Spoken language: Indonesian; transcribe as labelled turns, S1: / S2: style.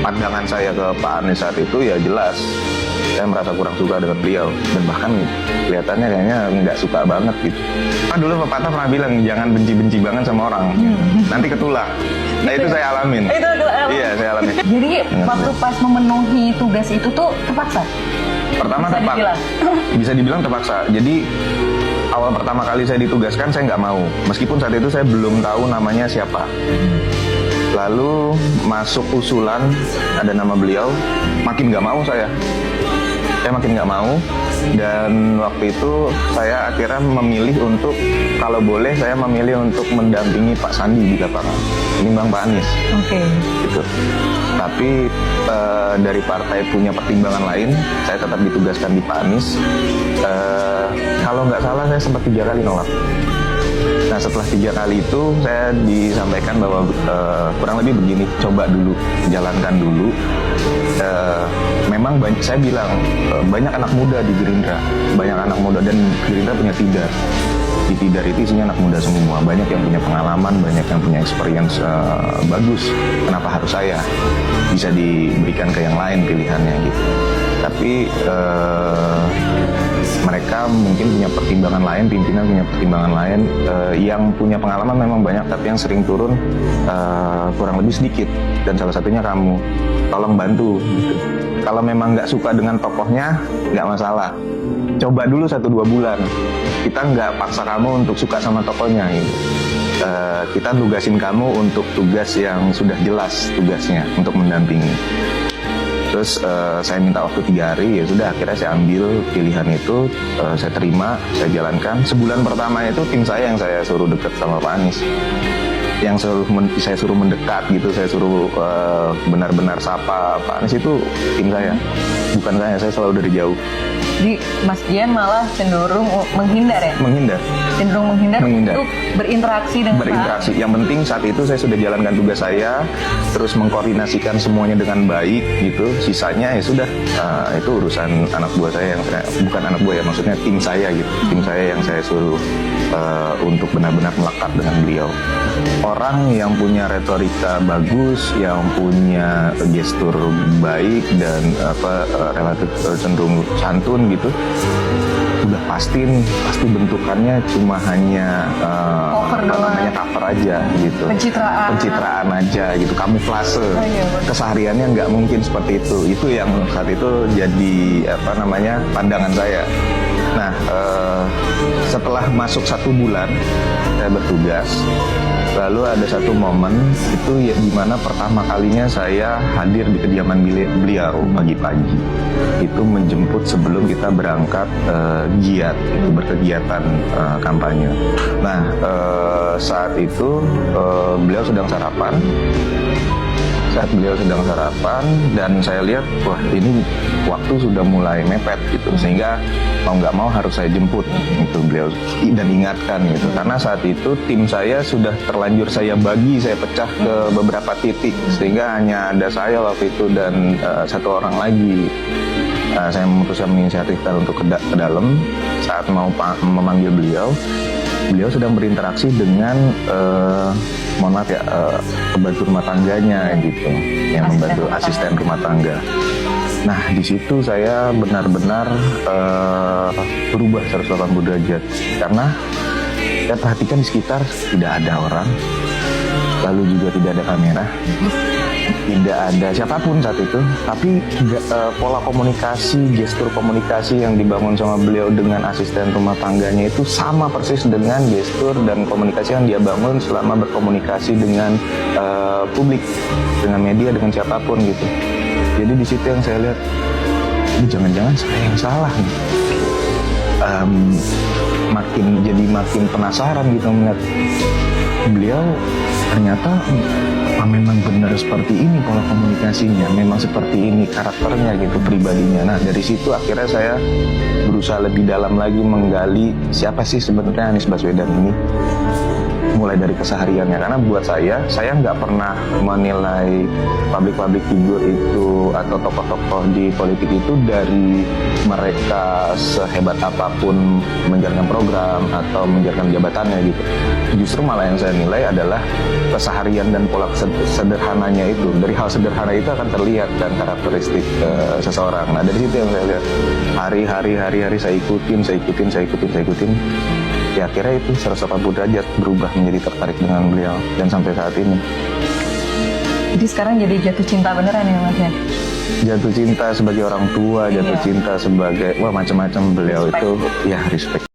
S1: pandangan saya ke Pak Anies saat itu ya jelas saya merasa kurang suka dengan beliau, dan bahkan kelihatannya kayaknya nggak suka banget gitu. Dulu pepatah pernah bilang jangan benci-benci banget sama orang, nanti ketulah. Nah itu saya alamin. Iya, saya alamin.
S2: Jadi waktu pas memenuhi tugas itu tuh terpaksa?
S1: Pertama terpaksa, bisa dibilang terpaksa. Jadi awal pertama kali saya ditugaskan saya nggak mau, meskipun saat itu saya belum tahu namanya siapa. Lalu masuk usulan ada nama beliau, makin nggak mau saya makin nggak mau, dan waktu itu saya akhirnya memilih untuk, kalau boleh saya memilih untuk mendampingi Pak Sandi di lapangan ketimbang Pak Anies.
S2: Oke.
S1: Gitu. Tapi dari partai punya pertimbangan lain, saya tetap ditugaskan di Pak Anies. Kalau nggak salah saya sempat 3 kali nolak. Nah setelah 3 kali itu saya disampaikan bahwa kurang lebih begini, coba dulu, jalankan dulu. Memang saya bilang banyak anak muda di Gerindra, banyak anak muda, dan Gerindra punya Tidar. Di Tidar itu isinya anak muda semua, banyak yang punya pengalaman, banyak yang punya experience bagus. Kenapa harus saya? Bisa diberikan ke yang lain pilihannya gitu. Tapi mereka mungkin punya pertimbangan lain, pimpinan punya pertimbangan lain. Yang punya pengalaman memang banyak, tapi yang sering turun kurang lebih sedikit. Dan salah satunya kamu, tolong bantu gitu. Kalau memang nggak suka dengan tokohnya, nggak masalah, coba dulu 1-2 bulan. Kita nggak paksa kamu untuk suka sama tokohnya gitu. Kita tugasin kamu untuk tugas yang sudah jelas tugasnya, untuk mendampingi. Terus saya minta waktu 3 hari, ya sudah akhirnya saya ambil pilihan itu, saya terima, saya jalankan. Sebulan pertama itu tim saya yang saya suruh deket sama Pak Anies, yang saya suruh mendekat gitu, saya suruh benar-benar sapa Pak Anies, itu tim saya, bukan saya selalu dari jauh.
S2: Jadi Mas Dian malah cenderung menghindar ya?
S1: Menghindar.
S2: Cenderung menghindar. Untuk berinteraksi dengan
S1: berinteraksi. Yang penting saat itu saya sudah jalankan tugas saya, terus mengkoordinasikan semuanya dengan baik gitu. Sisanya ya sudah, itu urusan anak buah saya, bukan anak buah ya, maksudnya tim saya gitu. Tim saya yang saya suruh untuk benar-benar melekat dengan beliau. Orang yang punya retorika bagus, yang punya gestur baik dan relatif cenderung santun gitu, udah pasti bentukannya cuma hanya cover aja gitu, pencitraan aja gitu, kamuflase. Kesehariannya nggak mungkin seperti itu yang saat itu jadi pandangan saya. Nah setelah masuk 1 bulan saya bertugas, lalu ada satu momen itu ya, di mana pertama kalinya saya hadir di kediaman beliau pagi-pagi. Itu menjemput sebelum kita berangkat giat, itu berkegiatan kampanye. Nah saat itu beliau sedang sarapan. Saat beliau sedang sarapan dan saya lihat, wah ini waktu sudah mulai mepet gitu, sehingga mau nggak mau harus saya jemput itu beliau dan ingatkan gitu, karena saat itu tim saya sudah terlanjur saya pecah ke beberapa titik, sehingga hanya ada saya waktu itu dan 1 orang lagi. Saya memutuskan menginisiatifkan untuk ke dalam. Saat mau memanggil beliau sedang berinteraksi dengan mohon maaf ya, pembantu rumah tangganya gitu, yang membantu asisten rumah tangga. Nah di situ saya benar-benar berubah 180 derajat, karena saya perhatikan di sekitar tidak ada orang, lalu juga tidak ada kamera, tidak ada siapapun saat itu, tapi pola komunikasi, gestur komunikasi yang dibangun sama beliau dengan asisten rumah tangganya itu sama persis dengan gestur dan komunikasi yang dia bangun selama berkomunikasi dengan publik, dengan media, dengan siapapun gitu. Jadi di situ yang saya lihat, ini jangan-jangan saya yang salah nih. Makin penasaran gitu melihat beliau, ternyata memang benar seperti ini pola komunikasinya, memang seperti ini karakternya gitu, pribadinya. Nah dari situ akhirnya saya berusaha lebih dalam lagi menggali siapa sih sebenarnya Anies Baswedan ini. mulai dari kesehariannya. Karena buat saya nggak pernah menilai public figure itu atau tokoh-tokoh di politik itu dari mereka sehebat apapun menjalankan program atau menjalankan jabatannya gitu. Justru malah yang saya nilai adalah keseharian dan pola sederhananya itu. Dari hal sederhana itu akan terlihat kan karakteristik seseorang. Nah dari situ yang saya lihat hari-hari saya ikutin. Ya akhirnya itu 180 derajat berubah menjadi tertarik dengan beliau dan sampai saat ini.
S2: Jadi sekarang jadi jatuh cinta beneran ya Mas ya?
S1: Jatuh cinta sebagai orang tua, jatuh
S2: Iya.
S1: cinta sebagai macam-macam beliau
S2: Respect.
S1: itu ya respect